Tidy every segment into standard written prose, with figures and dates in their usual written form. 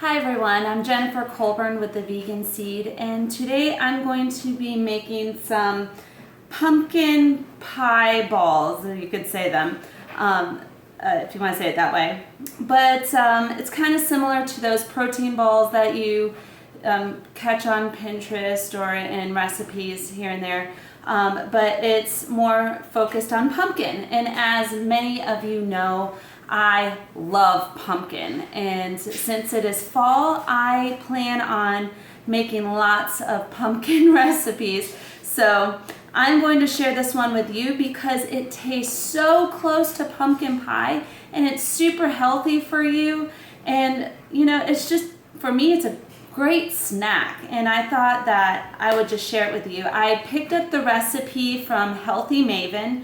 Hi everyone, I'm Jennifer Colburn with the Vegan Seed, and today I'm going to be making some pumpkin pie balls, or you could say them, if you want to say it that way. But it's kind of similar to those protein balls that you catch on Pinterest or in recipes here and there. But it's more focused on pumpkin, and as many of you know, I love pumpkin, and since it is fall, I plan on making lots of pumpkin recipes. So I'm going to share this one with you because it tastes so close to pumpkin pie and it's super healthy for you. And you know, it's just, for me, it's a great snack, and I thought that I would just share it with you. I picked up the recipe from Healthy Maven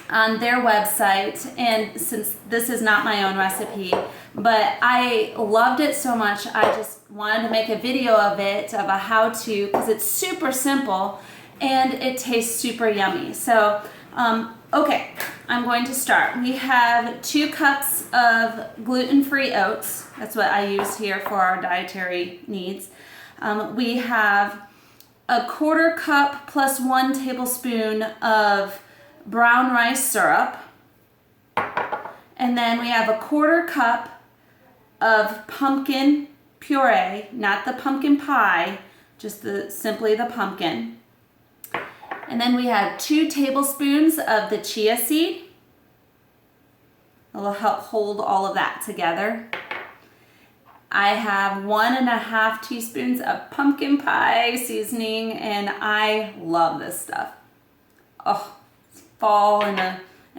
on their website, and since this is not my own recipe, but I loved it so much, I just wanted to make a video of it, of a how-to, because it's super simple and it tastes super yummy. So okay, I'm going to start. We have 2 cups of gluten-free oats. That's what I use here for our dietary needs. We have a 1/4 cup plus 1 tablespoon of brown rice syrup, and then we have a 1/4 cup of pumpkin puree, not the pumpkin pie, just simply the pumpkin. And then we have 2 tablespoons of the chia seed. It will help hold all of that together. I have 1.5 teaspoons of pumpkin pie seasoning, and I love this stuff. Oh, fall in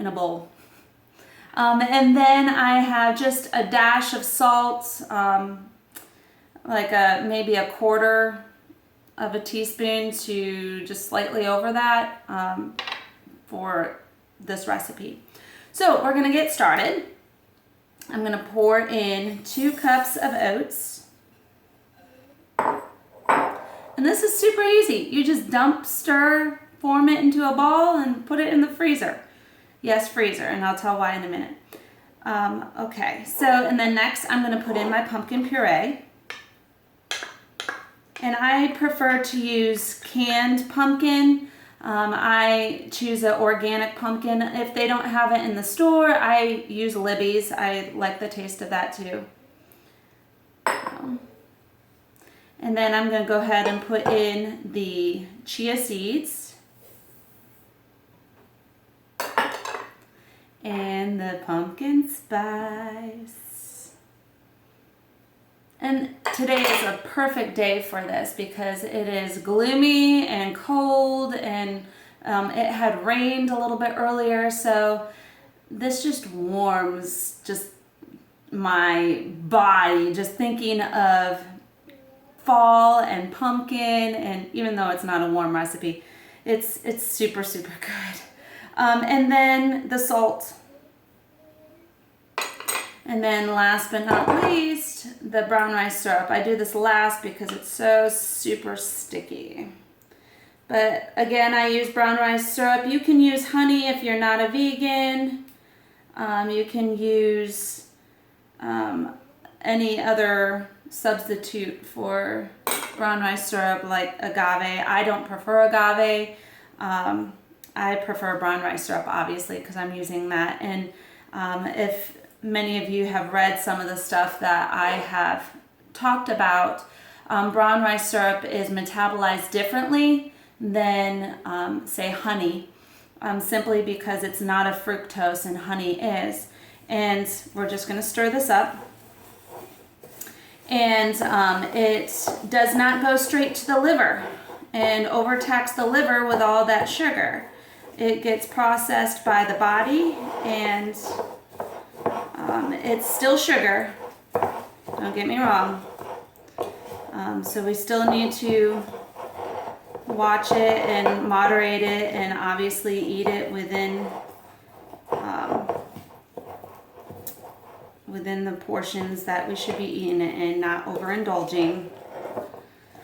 a bowl. And then I have just a dash of salt, like maybe a 1/4 of a teaspoon to just slightly over that for this recipe. So we're gonna get started. I'm gonna pour in 2 cups of oats. And this is super easy. You just dump, stir, form it into a ball and put it in the freezer. Yes, freezer, and I'll tell why in a minute. Okay, so, and then next I'm gonna put in my pumpkin puree. And I prefer to use canned pumpkin. I choose an organic pumpkin. If they don't have it in the store, I use Libby's. I like the taste of that too. And then I'm gonna go ahead and put in the chia seeds and the pumpkin spice. And today is a perfect day for this because it is gloomy and cold, and it had rained a little bit earlier, so this just warms just my body, just thinking of fall and pumpkin. And even though it's not a warm recipe, it's super good. And then the salt. And then last but not least, the brown rice syrup. I do this last because it's so super sticky. But again, I use brown rice syrup. You can use honey if you're not a vegan. You can use any other substitute for brown rice syrup like agave. I don't prefer agave. I prefer brown rice syrup, obviously, because I'm using that. And if many of you have read some of the stuff that I have talked about, brown rice syrup is metabolized differently than, say, honey, simply because it's not a fructose and honey is. And we're just going to stir this up. And it does not go straight to the liver and overtax the liver with all that sugar. It gets processed by the body, and it's still sugar, don't get me wrong. So we still need to watch it and moderate it, and obviously eat it within the portions that we should be eating it in, not overindulging,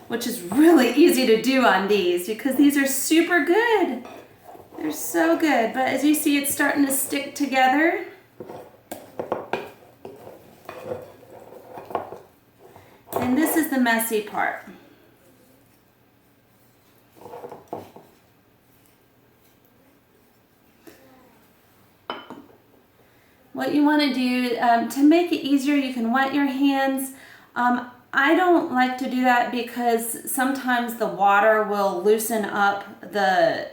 which is really easy to do on these because these are super good. They're so good, but as you see, it's starting to stick together. And this is the messy part. What you want to do to make it easier, you can wet your hands. I don't like to do that because sometimes the water will loosen up the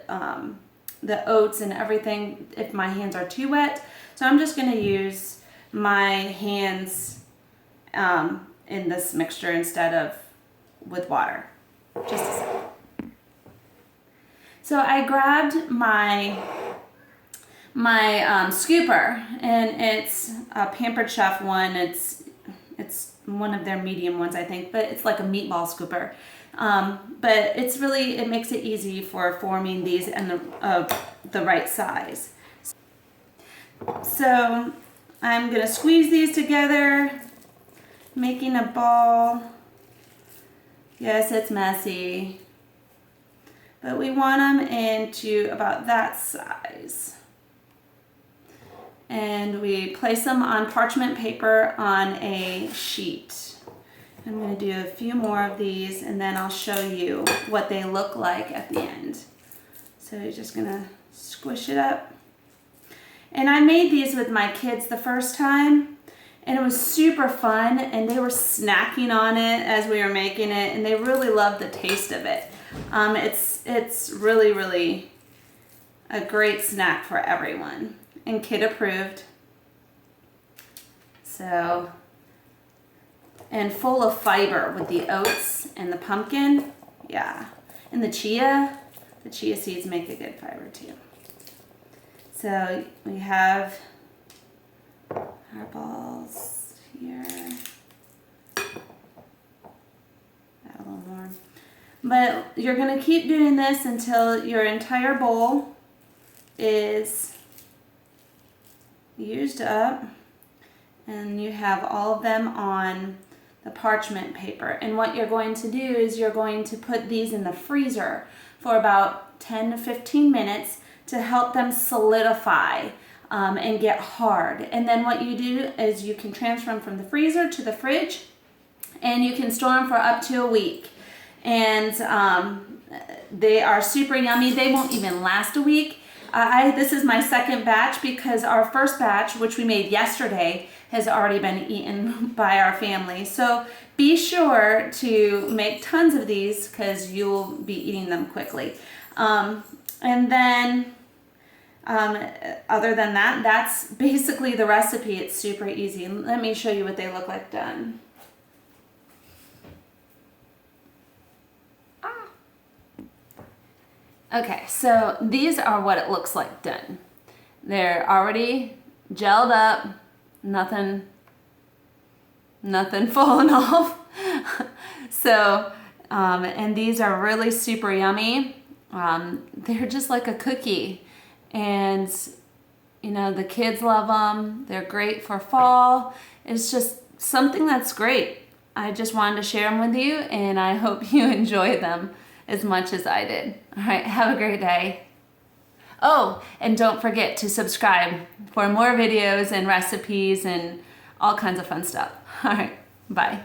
oats and everything if my hands are too wet. So I'm just going to use my hands in this mixture instead of with water. Just a second. So I grabbed my scooper, and it's a Pampered Chef one. It's one of their medium ones, I think, but it's like a meatball scooper. But it makes it easy for forming these and the right size. So I'm gonna squeeze these together, making a ball. Yes, it's messy, but we want them into about that size. And we place them on parchment paper on a sheet. I'm going to do a few more of these, and then I'll show you what they look like at the end. So you're just going to squish it up. And I made these with my kids the first time, and it was super fun, and they were snacking on it as we were making it, and they really loved the taste of it. It's really, really a great snack for everyone. And kid approved. So, and full of fiber with the oats and the pumpkin. Yeah. And the chia seeds make a good fiber too. So we have our balls here. Add a little more. But you're gonna keep doing this until your entire bowl is used up, and you have all of them on the parchment paper. And what you're going to do is you're going to put these in the freezer for about 10 to 15 minutes to help them solidify and get hard. And then what you do is you can transfer them from the freezer to the fridge, and you can store them for up to a week. And they are super yummy. They won't even last a week. This is my second batch because our first batch, which we made yesterday, has already been eaten by our family. So be sure to make tons of these because you'll be eating them quickly. And then other than that, that's basically the recipe. It's super easy. Let me show you what they look like done. Okay, so these are what it looks like done. They're already gelled up, nothing falling off. So, and these are really super yummy. They're just like a cookie, and you know, the kids love them. They're great for fall. It's just something that's great. I just wanted to share them with you, and I hope you enjoy them as much as I did. All right, have a great day. Oh, and don't forget to subscribe for more videos and recipes and all kinds of fun stuff. All right, bye.